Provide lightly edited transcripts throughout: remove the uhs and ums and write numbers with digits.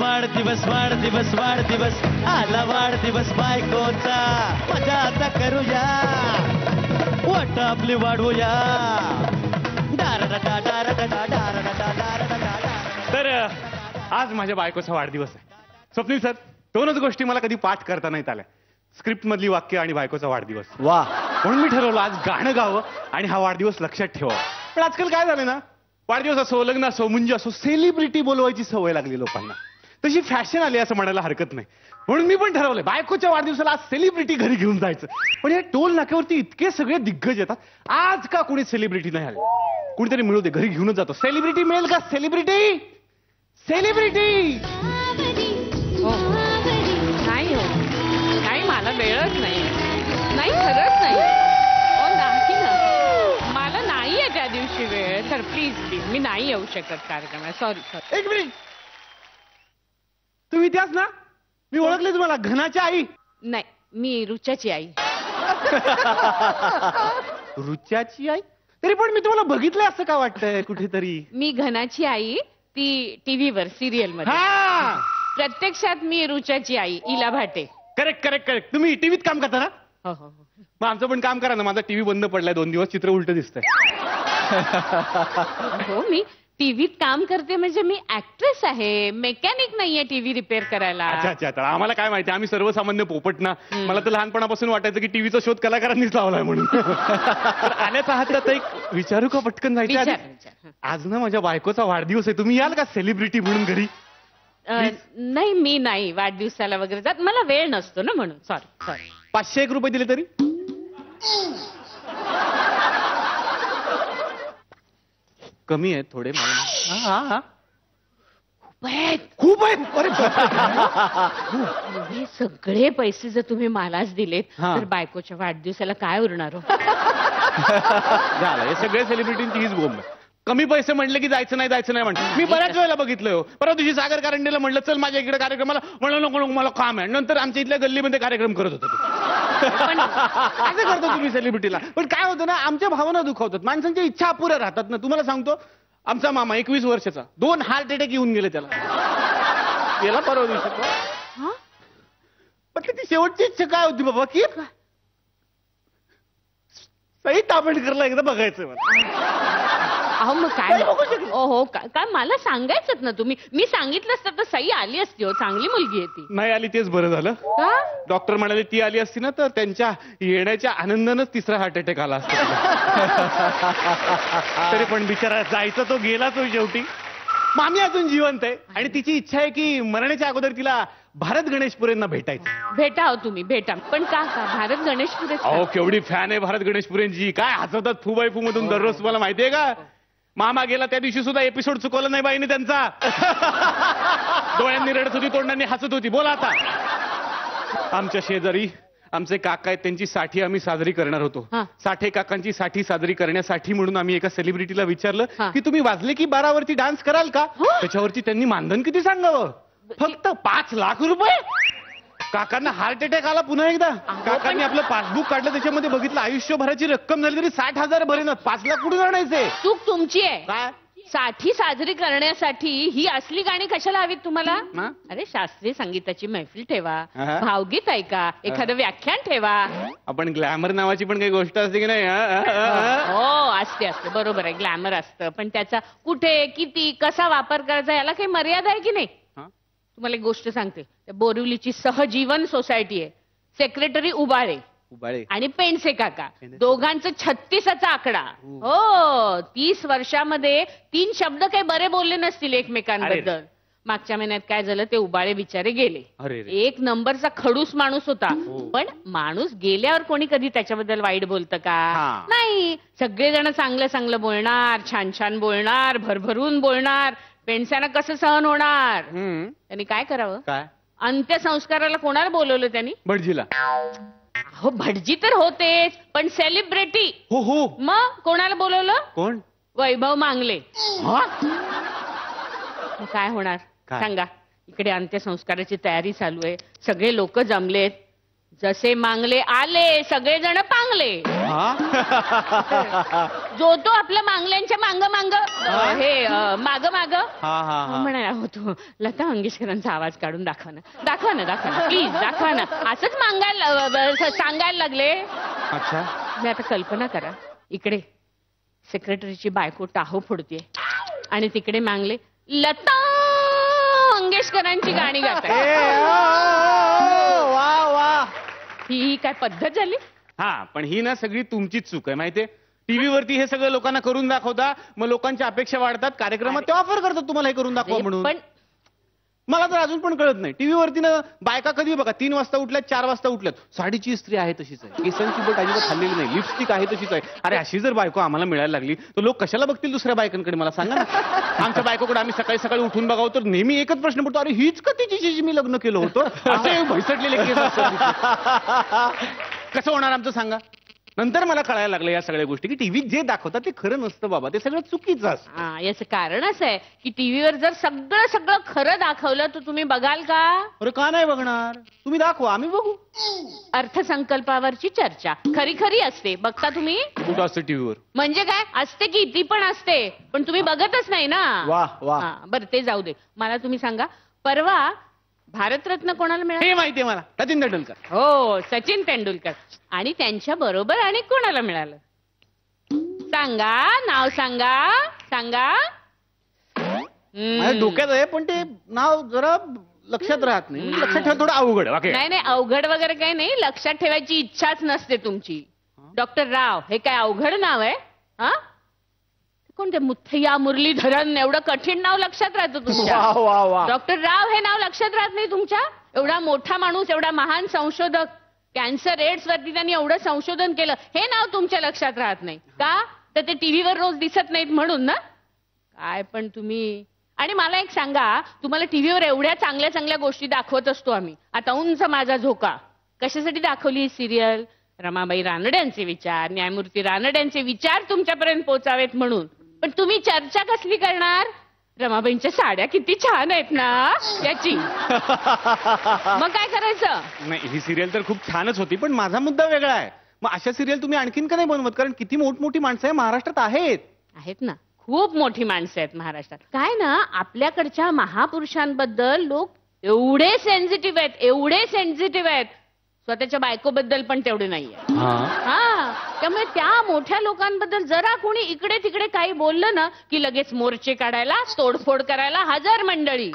वाढदिवस वाढदिवस वाढदिवस आला वाढदिवस बायकोचा मजा आता करूया वाट आपली वाढवूया. तर आज माझ्या बायकोचा वाढदिवस आहे. स्वप्नील सर, दोनच गोष्टी मला कधी पाठ करता नाहीत आल्या, स्क्रिप्ट मधली वाक्य आणि बायकोचा वाढदिवस. वा, म्हणून मी ठरवलं आज गाणं गावं आणि हा वाढदिवस लक्षात ठेवावा. पण आजकाल काय झालं ना, वाढदिवस असो, लग्न असो, मुंज असो, सेलिब्रिटी बोलवायची सवय लागली लोकांना. तशी फॅशन आली असं म्हणायला हरकत नाही. म्हणून मी पण ठरवलंय बायकोच्या वाढदिवसाला आज सेलिब्रिटी घरी घेऊन जायचं. पण या टोल नाक्यावरती इतके सगळे दिग्गज येतात, आज का कोणी सेलिब्रिटी नाही आले? कुणीतरी मिळू दे, घरी घेऊनच जातो. सेलिब्रिटी मिळेल का? सेलिब्रिटी सेलिब्रिटी नाही हो, नाही, मला वेळच नाही. नाही, खरंच नाही. नाही ना, मला नाहीये त्या दिवशी वेळ. सर प्लीज प्लीज, मी नाही येऊ शकत कार्यक्रमात. Sorry sorry. एक मिनिट, तुम्ही त्याच ना? मी ओळखले तुम्हाला, घनाच्या आई. नाही, मी रुच्याची आई. रुच्याची आई? तरी पण मी तुम्हाला बघितलंय असं का वाटतंय कुठेतरी? मी घनाची आई, ती टीव्हीवर सिरियल मध्ये. हा, प्रत्यक्षात मी रुच्याची आई, Ila Bhate. Correct correct correct. तुम्ही टीव्हीत काम करता ना? हो हो. मग आमचं पण काम करा ना. माझा टीव्ही बंद पडलाय 2 दिवस, चित्र उलट दिसतंय. हो, मी टीव्हीत काम करते म्हणजे मी ऍक्ट्रेस आहे, मेकॅनिक नाहीये टीव्ही रिपेअर करायला. अच्छा अच्छा. तर आम्हाला काय माहिती, आम्ही सर्वसामान्य पोपट ना. मला तर लहानपणापासून वाटायचं की टीव्हीचा शोध कलाकारांनीच लावलाय म्हणून. आल्याच आहात तर एक विचारू का पटकन जायचं? विचार. आज ना माझ्या बायकोचा वाढदिवस आहे, तुम्ही याल का सेलिब्रिटी म्हणून घरी? नाही, मी नाही वाढदिवसाला वगैरे जात, मला वेळ नसतो ना म्हणून. Sorry sorry. 501 रुपये दिले तरी? कमी आहेत थोडे मला. खूप आहेत. अरे हे सगळे पैसे जर तुम्ही मलाच दिलेत हा. तर बायकोच्या वाढदिवसाला काय उरणार हो? झालं, हे सगळे सेलिब्रिटींची हीच बोंब आहे. कमी पैसे म्हणले की जायचं नाही म्हणतात. मी बऱ्याच वेळेला बघितलंय हो. परवा दिवशी सागर कारंडेला म्हणलं चल माझ्या इकडे कार्यक्रमाला, म्हणलं नको नको मला काम आहे. नंतर आमच्या इथल्या गल्लीमध्ये कार्यक्रम करत होतो. असं करतो तुम्ही सेलिब्रिटीला. पण काय होतं ना, आमच्या भावना दुखावतात, माणसांच्या इच्छा अपुऱ्या राहतात ना. तुम्हाला सांगतो, आमचा मामा 21 वर्षाचा 2 हार्ट अटॅक येऊन गेले त्याला. गेला परवा दिवशी. पण त्याची शेवटची इच्छा काय होती बाबा, की सई तापेडकरला एकदा बघायचं मला. अहो मग काय हो, काय मला सांगायचं ना तुम्ही. मी सांगितलं असतं तर सई आली असती हो, चांगली मुलगी आहे ती. नाही आली तेच बरं झालं. का? डॉक्टर म्हणाले ती आली असती ना तर त्यांच्या येण्याच्या आनंदानंच 3रा हार्ट अटॅक आला असता. तरी पण बिचारा जायचा तो गेला तो शेवटी. मामी अजून जिवंत आहे आणि तिची इच्छा आहे की मरण्याच्या अगोदर तिला भारत गणेशपुरेंना भेटायचं. भेटा हो तुम्ही, भेटा. पण का भारत गणेशपुरे? अहो केवढी फॅन आहे भारत गणेशपुरेंची. काय हसवतात फू बाय फू मधून दररोज, तुम्हाला माहितीये का? मामा गेला त्या दिवशी सुद्धा एपिसोड चुकवला नाही बाईने त्यांचा. डोळ्यांनी रडत होती, तोंडांनी हसत होती. बोला आता. आमच्या शेजारी आमचे काका आहेत, त्यांची 60 आम्ही साजरी करणार होतो. 60 काकांची 60 साजरी करण्यासाठी म्हणून आम्ही एका सेलिब्रिटीला विचारलं की तुम्ही वाजले की 12 वरती डान्स कराल का? त्याच्यावरती त्यांनी मानधन किती सांगावं? फक्त 5 लाख रुपये. काकांना हार्ट अटॅक आला पुन्हा एकदा. काकांनी आपलं पासबुक काढलं, त्याच्यामध्ये बघितलं आयुष्यभराची रक्कम झाली तरी 60,000 भरेनात. 5 लाख कुठून आणायचे? चूक तुमची आहे. काय? 60 साजरी करण्यासाठी ही असली गाणी कशाला हवीत तुम्हाला? अरे शास्त्रीय संगीताची मैफिल ठेवा, भावगीत ऐका, एखादं व्याख्यान ठेवा. आपण ग्लॅमर नावाची पण काही गोष्ट असते की नाही? हो, असते असते, बरोबर आहे, ग्लॅमर असतं. पण त्याचा कुठे, किती, कसा वापर करायचा याला काही मर्यादा आहे की नाही? तुम्हाला एक गोष्ट सांगते. बोरिवलीची सहजीवन सोसायटी आहे, सेक्रेटरी उबाळे आणि पेंडसे काका, दोघांचं 36चा आकडा. हो, 30 वर्षामध्ये 3 शब्द काही बरे बोलले नसतील एकमेकांबद्दल. मागच्या महिन्यात काय झालं, ते उबाळे बिचारे गेले. 1 नंबरचा खडूस माणूस होता. पण माणूस गेल्यावर कोणी कधी त्याच्याबद्दल वाईट बोलतं का? नाही. सगळेजण चांगलं चांगलं बोलणार, छान छान बोलणार, भरभरून बोलणार. पेंडस्यांना कसं सहन होणार? त्यांनी काय करावं? काय? अंत्यसंस्काराला कोणाला बोलवलं त्यांनी? भटजीला. हो, भटजी तर होतेच, पण सेलिब्रिटी. हो हो. मग कोणाला बोलवलं? कोण? वैभव मांगले. काय होणार सांगा? इकडे अंत्यसंस्काराची तयारी चालू आहे, सगळे लोक जमलेत. जसे मांगले आले, सगळेजण पांगले. जो तो आपल्या मांगल्यांच्या मांग मांग हे माग माग हा हा हा म्हणाला होतो लता मंगेशकरांचा आवाज काढून दाखवा ना प्लीज दाखवा ना असंच सांगायला लागले. अच्छा मी आता कल्पना करा इकडे सेक्रेटरीची बायको टाहो फोडते आणि तिकडे मांगले लता मंगेशकरांची गाणी गात. वा वा ही काय पद्धत झाली. हा पण ही ना सगळी तुमचीच चूक आहे माहितीये. टीव्हीवरती हे सगळं लोकांना करून दाखवता मग लोकांच्या अपेक्षा वाढतात कार्यक्रमात ते ऑफर करतात तुम्हाला हे करून दाखवा म्हणून. पण मला तर अजून पण कळत नाही टीव्हीवरती ना बायका कधी बघा 3 वाजता उठल्यात 4 वाजता उठल्यात साडीची इस्त्री आहे तशीच आहे केसांची बोट अजिबात खाल्लेली नाही लिपस्टिक आहे तशीच आहे. अरे अशी जर बायको आम्हाला मिळायला लागली तर लोक कशाला बघतील दुसऱ्या बायकांकडे मला सांगा ना. आमच्या बायकोकडे आम्ही सकाळी सकाळी उठून बघावं तर नेहमी एकच प्रश्न पडतो अरे हीच का तिची मी लग्न केलं होतं असे भैसटलेले केस असतात. कसं होणार आमचं सांगा. नंतर मला कळायला लागलं या सगळ्या गोष्टी की टीव्हीत जे दाखवतात ते खरं नसतं बाबा ते सगळं चुकीचं असतं. याचं कारण असं आहे की टीव्हीवर जर सगळं खरं दाखवलं तर तुम्ही बघाल का. अरे का नाही बघणार तुम्ही दाखवा आम्ही बघू. अर्थसंकल्पावरची चर्चा खरी असते बघता तुम्ही. कुठं असतं टीव्हीवर म्हणजे काय असते की ती पण असते पण तुम्ही बघतच नाही ना. वा वा बरं ते जाऊ दे मला तुम्ही सांगा परवा भारतरत्न कोणाला मिळालं. हे माहितीये मला सचिन तेंडुलकर. हो सचिन तेंडुलकर आणि त्यांच्या बरोबर आणि कोणाला मिळालं सांगा नाव सांगा. माझ्या डोक्यात आहे पण ते नाव जरा लक्षात राहत नाही लक्षात ठेवा थोडं अवघड आहे. नाही अवघड वगैरे काही नाही लक्षात ठेवायची इच्छाच नसते तुमची. डॉक्टर राव हे काय अवघड नाव आहे. हा कोणते मुथय्या मुरलीधरन एवढं कठीण नाव लक्षात राहतं तुमच्या. वा वा वा डॉक्टर राव हे नाव लक्षात राहत नाही तुमच्या. एवढा मोठा माणूस एवढा महान संशोधक कॅन्सर एड्स वरती त्यांनी एवढं संशोधन केलं हे नाव तुमच्या लक्षात राहत नाही का तर ते टीव्हीवर रोज दिसत नाहीत म्हणून ना. काय पण तुम्ही. आणि मला एक सांगा तुम्हाला टीव्हीवर एवढ्या चांगल्या गोष्टी दाखवत असतो आम्ही. आता उंच माझा झोका कशासाठी दाखवली ही सिरियल. रमाबाई रानड्यांचे विचार न्यायमूर्ती रानड्यांचे विचार तुमच्यापर्यंत पोहोचावेत म्हणून. पण तुम्ही चर्चा कसली करणार. रमाबाईंच्या साड्या किती छान आहेत ना याची. मग काय करायचं. नाही ही सिरियल तर खूप छानच होती पण माझा मुद्दा वेगळा आहे. मग अशा सिरियल तुम्ही आणखीन का नाही बनवत कारण किती मोठमोठी माणसं आहे महाराष्ट्रात आहेत ना खूप मोठी माणसं आहेत महाराष्ट्रात. काय ना आपल्याकडच्या महापुरुषांबद्दल लोक एवढे सेन्सिटिव्ह आहेत स्वतःच्या बायकोबद्दल पण तेवढे नाहीये. हा त्यामुळे त्या मोठ्या लोकांबद्दल जरा कोणी इकडे तिकडे काही बोललं ना की लगेच मोर्चे काढायला तोडफोड करायला 1000 मंडळी.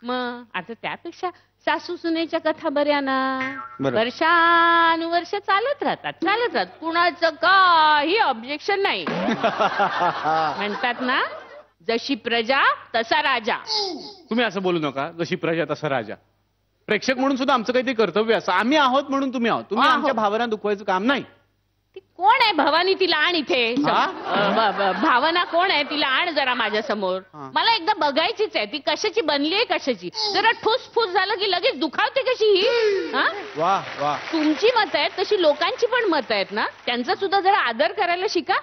मग आता त्यापेक्षा सासू सुनेच्या कथा बऱ्या ना वर्षानुवर्ष चालत राहतात कुणाचं काही ऑब्जेक्शन नाही. म्हणतात ना जशी प्रजा तसा राजा. तुम्ही असं बोलू नका जशी प्रजा तसा राजा. प्रेक्षक म्हणून सुद्धा आमचं काहीतरी कर्तव्य असं आम्ही आहोत म्हणून तुम्ही आहोत. तुम्ही आमच्या भावना दुखवायचं काम नाही. ती कोण आहे भवानी तिला आण इथे. भावना कोण आहे तिला आण जरा माझ्या समोर. मला एकदा बघायचीच आहे ती कशाची बनली आहे कशाची. जरा ठुसफुस झालं की लगेच दुखावते कशी ही. वा वा तुमची मत आहेत तशी लोकांची पण मत आहेत ना त्यांचा सुद्धा जरा आदर करायला शिका.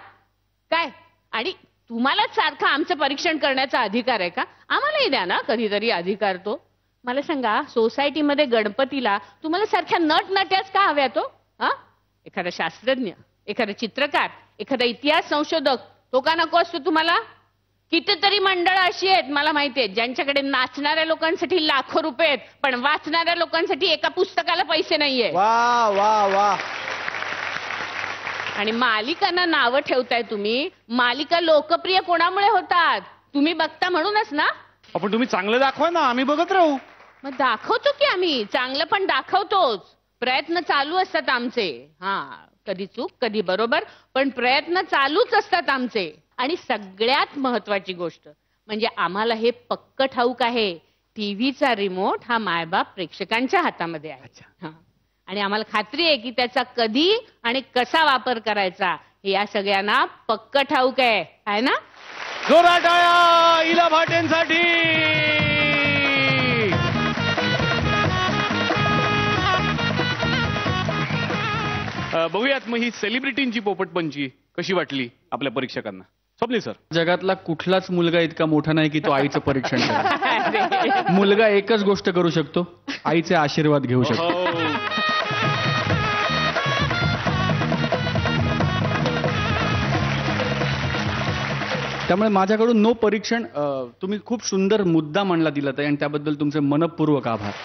काय आणि तुम्हालाच सारखं आमचं परीक्षण करण्याचा अधिकार आहे का. आम्हालाही द्या ना कधीतरी अधिकार तो. मला सांगा सोसायटीमध्ये गणपतीला तुम्हाला सारख्या नटनट्याच का हव्या तो. एखादा शास्त्रज्ञ एखादा चित्रकार एखादा इतिहास संशोधक तो का नको असतो तुम्हाला. कितीतरी मंडळ अशी आहेत मला माहिती आहेत ज्यांच्याकडे नाचणाऱ्या लोकांसाठी लाखो रुपये आहेत पण वाचणाऱ्या लोकांसाठी एका पुस्तकाला पैसे नाहीये. वा वा वा आणि मालिकांना नावं ठेवताय तुम्ही. मालिका लोकप्रिय कोणामुळे होतात तुम्ही बघता म्हणूनच ना. आपण तुम्ही चांगलं दाखवा ना आम्ही बघत राहू. मग दाखवतो की आम्ही चांगलं पण दाखवतोच. प्रयत्न चालू असतात आमचे. कधी चूक कधी बरोबर पण प्रयत्न चालूच असतात आमचे. आणि सगळ्यात महत्वाची गोष्ट म्हणजे आम्हाला हे पक्क ठाऊक आहे टीव्हीचा रिमोट हा मायबाप प्रेक्षकांच्या हातामध्ये आहे. आणि आम्हाला खात्री आहे की त्याचा कधी आणि कसा वापर करायचा हे या सगळ्यांना पक्क ठाऊक आहे ना. जोरात टाळ्या इला भाटेंसाठी. बघूयात मग ही सेलिब्रिटींची पोपटपंची कशी वाटली आपल्या परीक्षकांना. स्वप्नील सर. जगातला कुठलाच मुलगा इतका मोठा नाही की तो आईचं परीक्षण करेल. मुलगा एकच गोष्ट करू शकतो आईचे आशीर्वाद घेऊ शकतो. त्यामुळे माझ्याकडून नो परीक्षण. तुम्ही खूप सुंदर मुद्दा मांडला दिला आणि त्याबद्दल तुमचे मनपूर्वक आभार.